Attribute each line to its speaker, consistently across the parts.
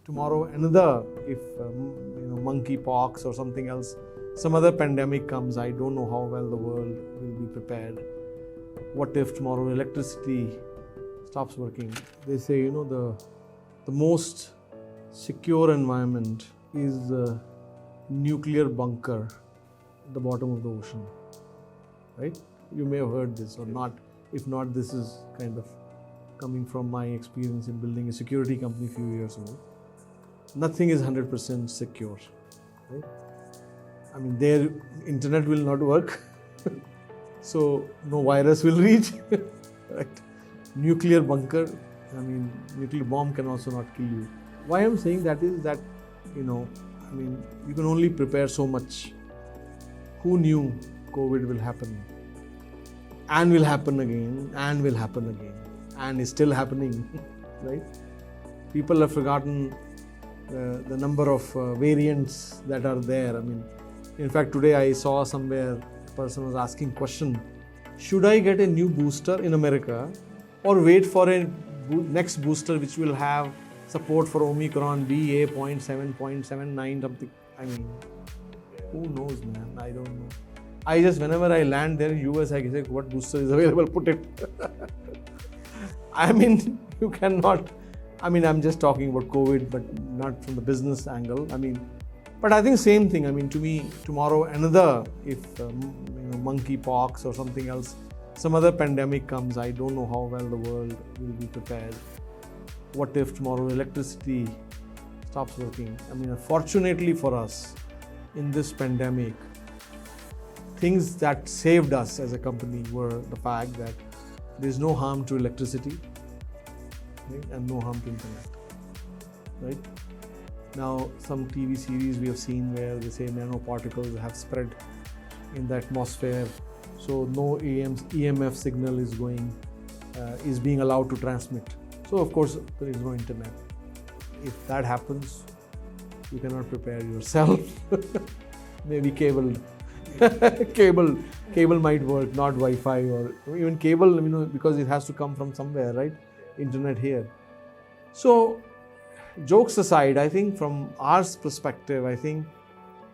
Speaker 1: tomorrow another, if monkeypox or something else, some other pandemic comes, I don't know how well the world will be prepared. What if tomorrow electricity stops working? They say, the most secure environment is the nuclear bunker at the bottom of the ocean, right? You may have heard this or not. If not, this is kind of coming from my experience in building a security company a few years ago. Nothing is 100% secure, right? I mean, their internet will not work, so no virus will reach, right? Nuclear bunker, nuclear bomb can also not kill you. Why I'm saying that is that, you can only prepare so much. Who knew COVID will happen? And will happen again, and will happen again, and is still happening, right? People have forgotten the number of variants that are there. In fact, today I saw somewhere a person was asking question, should I get a new booster in America or wait for a next booster which will have support for Omicron BA.7, 0.79 something? Who knows, man? I don't know. Whenever I land there in US, I say, what booster is available, put it. You cannot, I'm just talking about COVID, but not from the business angle. But I think same thing. To me, tomorrow another, if monkeypox or something else, some other pandemic comes, I don't know how well the world will be prepared. What if tomorrow electricity stops working? Fortunately for us, in this pandemic, things that saved us as a company were the fact that there's no harm to electricity, right? And no harm to internet, right? Now, some TV series we have seen where they say nanoparticles have spread in the atmosphere, so no EMF signal is being allowed to transmit. So of course there is no internet. If that happens, you cannot prepare yourself. Maybe cable might work, not Wi-Fi or even cable, because it has to come from somewhere, right? Internet here. So, jokes aside, I think from our perspective,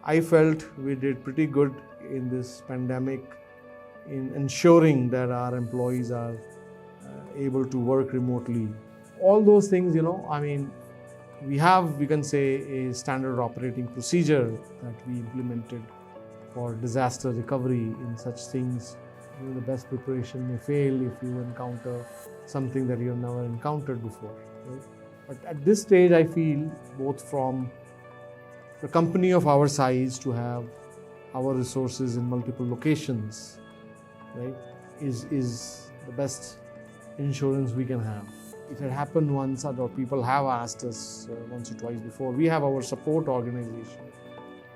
Speaker 1: I felt we did pretty good in this pandemic in ensuring that our employees are able to work remotely. All those things, we can say, a standard operating procedure that we implemented for disaster recovery in such things. The best preparation may fail if you encounter something that you have never encountered before, right? But at this stage, I feel both from the company of our size to have our resources in multiple locations, right, is the best insurance we can have. It had happened once, or people have asked us once or twice before. We have our support organization,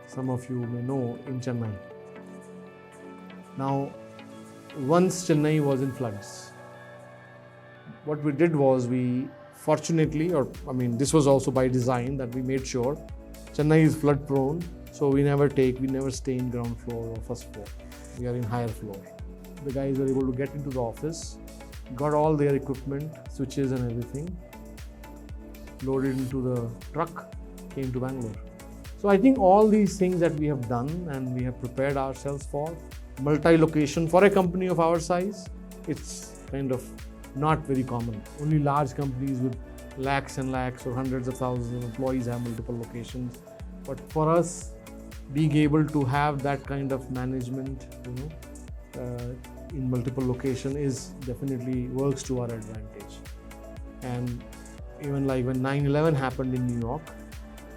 Speaker 1: some of you may know, in Chennai. Now, once Chennai was in floods, what we did was fortunately, this was also by design, that we made sure Chennai is flood prone, so we never stay in ground floor or first floor. We are in higher floor. The guys were able to get into the office, got all their equipment, switches and everything, loaded into the truck, came to Bangalore. So I think all these things that we have done and we have prepared ourselves for, multi-location for a company of our size, it's kind of not very common. Only large companies with lakhs and lakhs or hundreds of thousands of employees have multiple locations. But for us, being able to have that kind of management, in multiple locations is definitely works to our advantage. And even like when 9/11 happened in New York,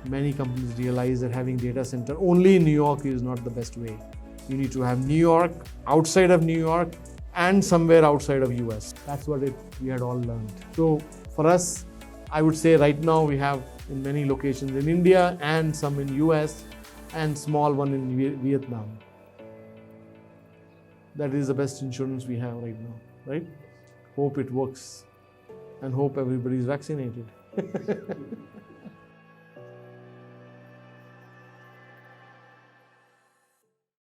Speaker 1: many companies realized that having data center only in New York is not the best way. You need to have New York, outside of New York, and somewhere outside of US. That's what we had all learned. So for us, I would say right now we have in many locations in India and some in US and small one in Vietnam. That is the best insurance we have right now, right? Hope it works and hope everybody is vaccinated.